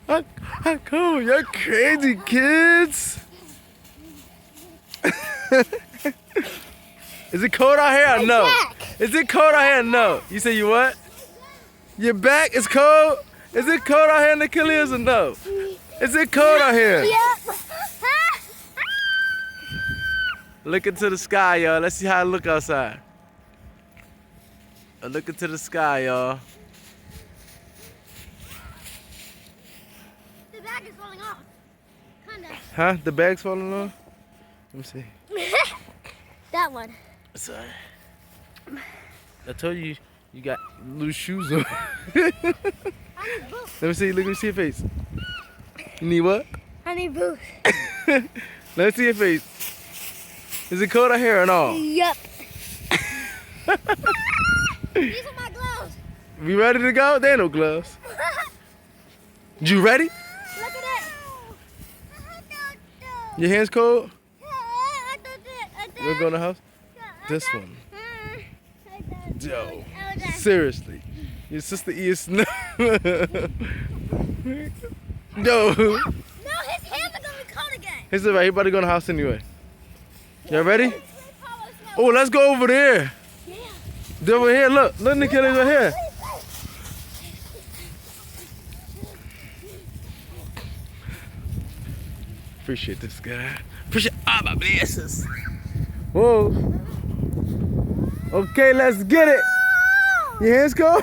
How cold? You're crazy, kids. Is it cold out here or no? back. Is it cold out here or no? You say you what? Your back is cold? Is it cold out here in the Achilles or no? Is it cold out here? Yep. Look into the sky, y'all. Let's see how it look outside. Look into the sky, y'all. The bag is falling off. Kinda. Huh? The bag's falling off? Let me see. That one. Sorry. I told you, you got loose shoes on. Let me see. Let me see your face. You need what? I need boots. Let me see your face. Is it cold out here or no? Yep. These are my gloves. We ready to go? There ain't no gloves. You ready? Look at it. Your hands cold? I We'll go in the house? This one. Yo. Seriously. Your sister eats snow. Yo. No, his hands are gonna be cold again. He's alright. He about to go in the house anyway. Y'all ready? Oh, let's go over there. Yeah. They're over here. Look. Look, the kiddies right here. Appreciate this guy. Appreciate all my blessings. Whoa. Okay, let's get it. Your hands cold?